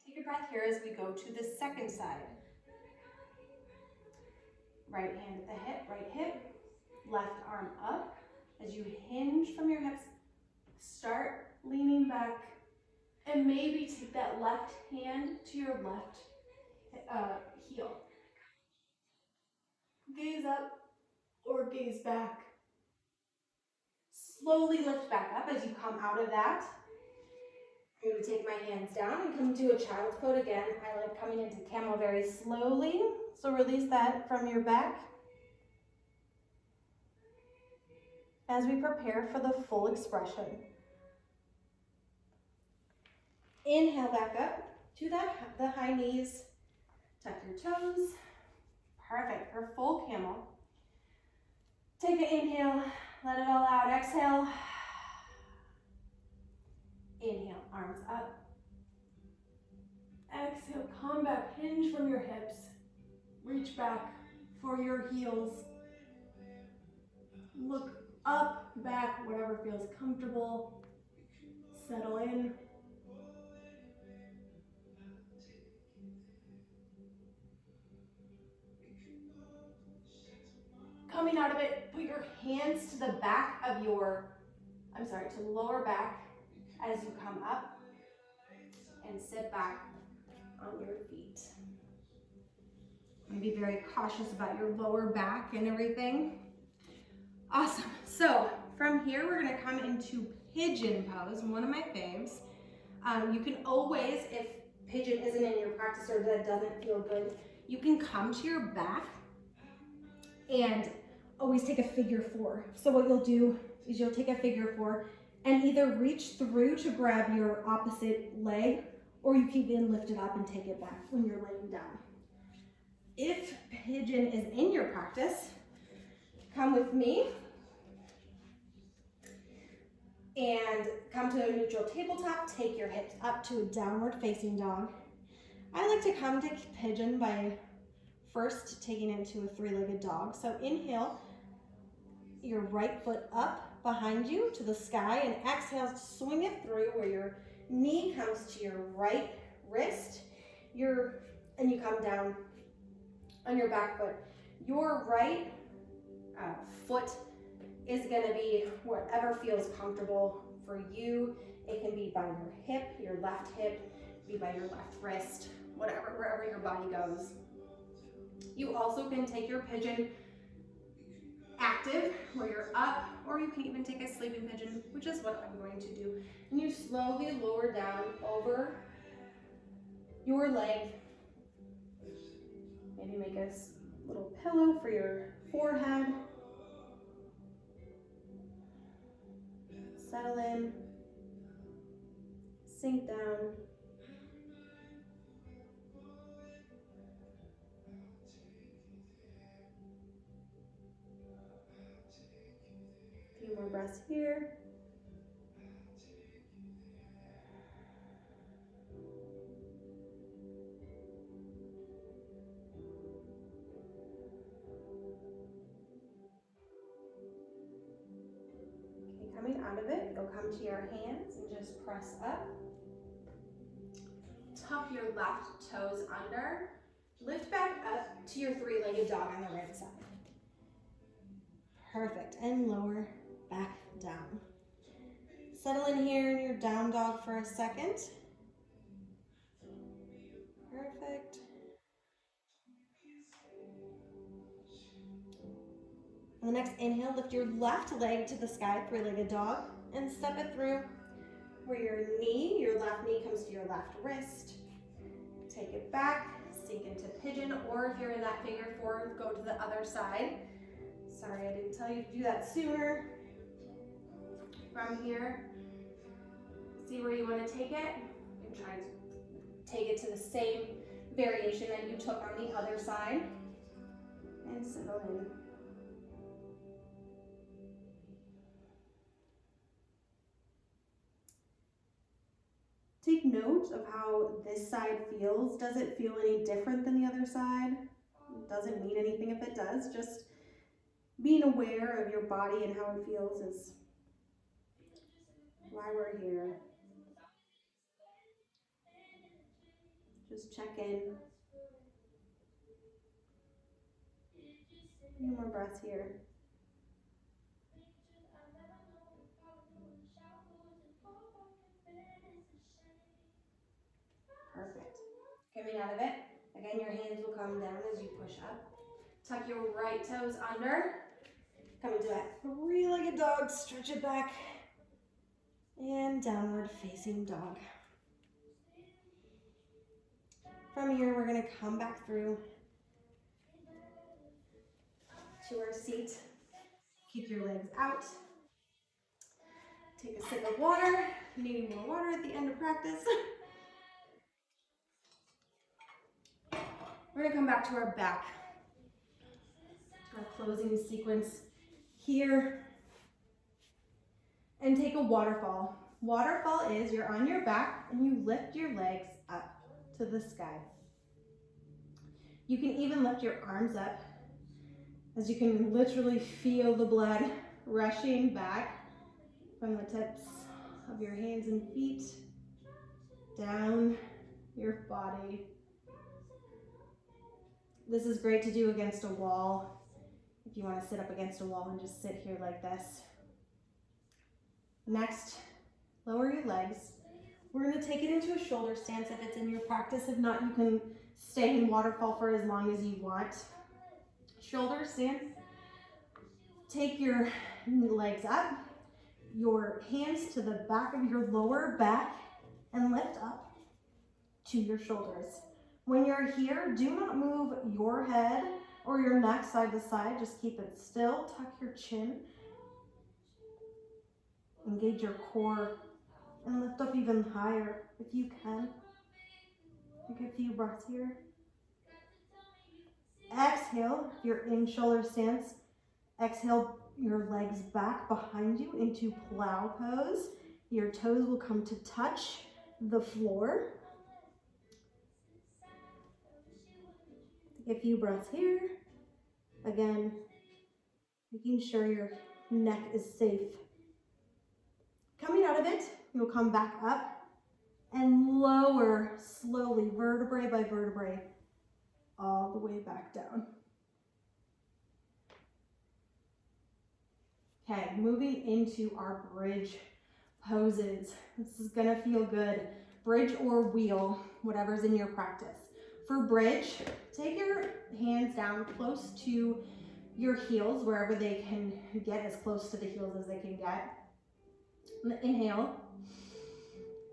Take a breath here as we go to the second side. Right hand at the hip, right hip, left arm up. As you hinge from your hips, start leaning back and maybe take that left hand to your left heel. Gaze up or gaze back. Slowly lift back up as you come out of that. I'm going to take my hands down and come to a child's pose again. I like coming into camel very slowly. So release that from your back. As we prepare for the full expression. Inhale back up to the high knees. Tuck your toes. Perfect. For full camel. Take an inhale. Let it all out. Exhale. Inhale. Arms up. Exhale. Come back. Hinge from your hips. Reach back for your heels. Look up, back, whatever feels comfortable. Settle in. coming out of it, put your hands to the back of to the lower back as you come up, and sit back on your feet. And be very cautious about your lower back and everything. Awesome. So from here, we're gonna come into pigeon pose, one of my faves. You can always, if pigeon isn't in your practice or that doesn't feel good, you can come to your back and always take a figure 4. So what you'll do is you'll take a figure 4 and either reach through to grab your opposite leg, or you can even lift it up and take it back when you're laying down. If pigeon is in your practice, come with me and come to a neutral tabletop. Take your hips up to a downward facing dog. I like to come to pigeon by first taking it to a 3-legged dog. So inhale, your right foot up behind you to the sky, and exhale, swing it through where your knee comes to your right wrist, and you come down on your back foot. Your right foot is gonna be whatever feels comfortable for you. It can be by your hip, your left hip, be by your left wrist, wherever your body goes. You also can take your pigeon active, where you're up, or you can even take a sleeping pigeon, which is what I'm going to do. And you slowly lower down over your leg. Maybe make a little pillow for your forehead. Settle in, sink down. A few more breaths here. Coming out of it, you'll come to your hands and just press up. Tuck your left toes under. Lift back up to your 3-legged dog on the right side. Perfect, and lower back down. Settle in here in your down dog for a second. Perfect. On the next inhale, lift your left leg to the sky, 3-legged dog, and step it through where your left knee comes to your left wrist. Take it back, sink into pigeon, or if you're in that figure 4, go to the other side. Sorry, I didn't tell you to do that sooner. From here, see where you want to take it, and try to take it to the same variation that you took on the other side, and settle in. Take note of how this side feels. Does it feel any different than the other side? It doesn't mean anything if it does. Just being aware of your body and how it feels is why we're here. Just check in. A few more breaths here. Perfect. Coming out of it, again, your hands will come down as you push up. Tuck your right toes under. Come into that 3-legged dog, stretch it back, and downward facing dog. From here, we're gonna come back through to our seat. Keep your legs out. Take a sip of water, needing more water at the end of practice. We're gonna come back to our back. Our closing sequence here. And take a waterfall. Waterfall is you're on your back and you lift your legs up to the sky. You can even lift your arms up as you can literally feel the blood rushing back from the tips of your hands and feet down your body. This is great to do against a wall. if you want to sit up against a wall and just sit here like this. Next, lower your legs. We're going to take it into a shoulder stance if it's in your practice. If not, you can stay in waterfall for as long as you want. Shoulder stance. Take your legs up, your hands to the back of your lower back, and lift up to your shoulders. When you're here, do not move your head or your neck side to side. Just keep it still. Tuck your chin. Engage your core and lift up even higher if you can. Take a few breaths here. Exhale, if you're in shoulder stance. Exhale your legs back behind you into plow pose. Your toes will come to touch the floor. Take a few breaths here. Again, making sure your neck is safe. Coming out of it, you'll come back up and lower slowly, vertebrae by vertebrae, all the way back down. Okay, moving into our bridge poses. This is gonna feel good. Bridge or wheel, whatever's in your practice. For bridge, take your hands down close to your heels, wherever they can get, as close to the heels as they can get. Inhale.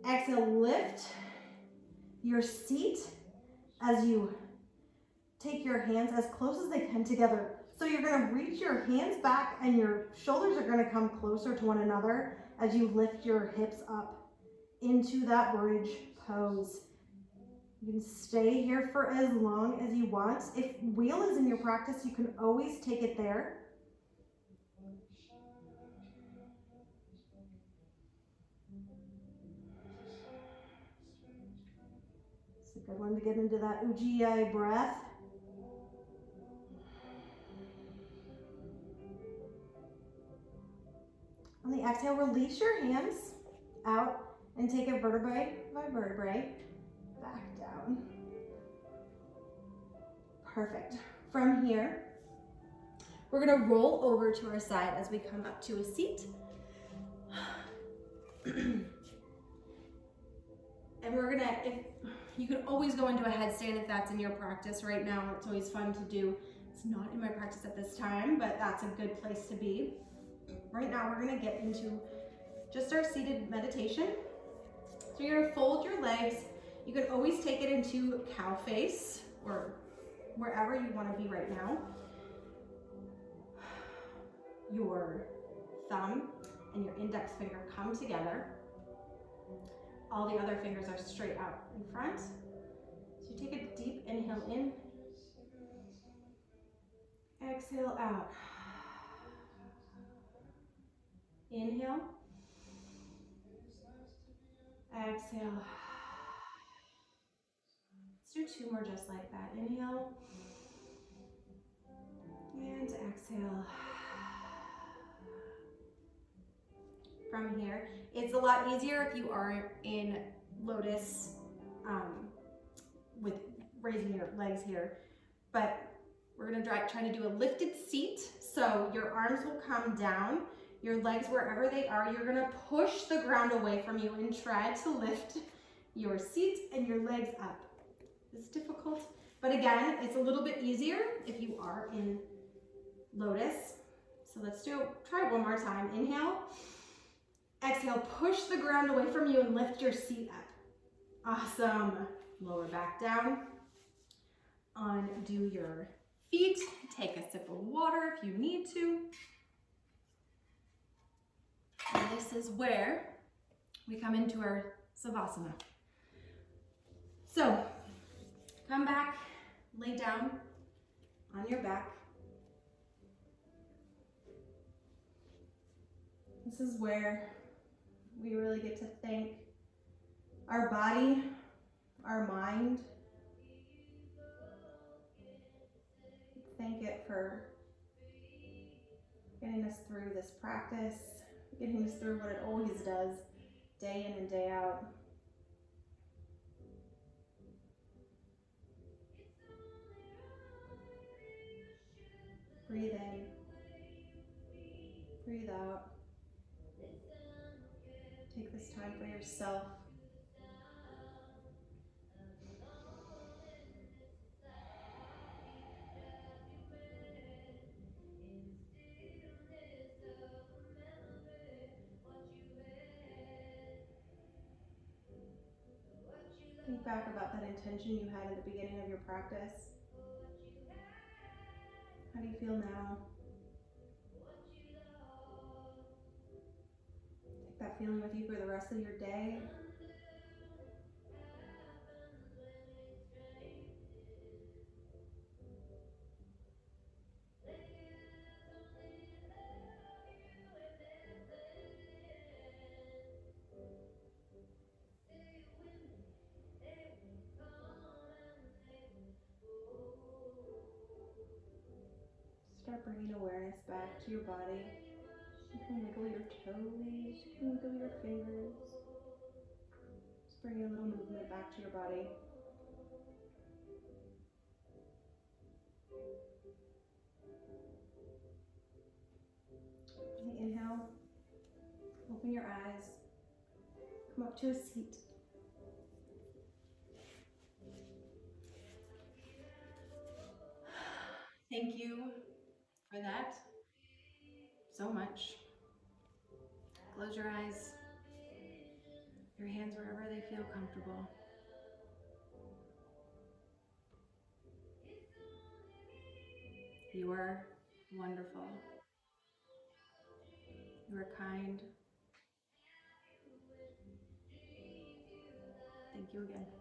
Exhale, lift your seat as you take your hands as close as they can together. So you're gonna reach your hands back and your shoulders are gonna come closer to one another as you lift your hips up into that bridge pose. You can stay here for as long as you want. If wheel is in your practice, you can always take it there. It's a good one to get into that Ujjayi breath. On the exhale, release your hands out and take it vertebrae by vertebrae back down. Perfect. From here, we're gonna roll over to our side as we come up to a seat. And we're gonna, if you can always go into a headstand if that's in your practice right now. It's always fun to do. It's not in my practice at this time, but that's a good place to be. Right now, we're gonna get into just our seated meditation. So you're gonna fold your legs. You can always take it into cow face or wherever you wanna be right now. Your thumb and your index finger come together. All the other fingers are straight out in front. So you take a deep inhale in. Exhale out. Inhale. Exhale. Let's do two more just like that. Inhale. And exhale. From here, it's a lot easier if you are in lotus with raising your legs here, but we're gonna try to do a lifted seat. So your arms will come down, your legs wherever they are, you're gonna push the ground away from you and try to lift your seat and your legs up. It's difficult, but again, it's a little bit easier if you are in lotus. So let's try one more time. Inhale. Exhale, push the ground away from you and lift your seat up. Awesome. Lower back down. Undo your feet. Take a sip of water if you need to. And this is where we come into our Savasana. So, come back, lay down on your back. This is where we really get to thank our body, our mind. Thank it for getting us through this practice, getting us through what it always does, day in and day out. Breathe in, breathe out. Take this time for yourself. Think back about that intention you had at the beginning of your practice. How do you feel now? Take that feeling with you for the rest of your day. Start bringing awareness back to your body. You can wiggle your toes, you can wiggle your fingers. Just bring a little movement back to your body. Inhale, open your eyes, come up to a seat. Thank you for that so much. Close your eyes, your hands wherever they feel comfortable. You are wonderful. You are kind. Thank you again.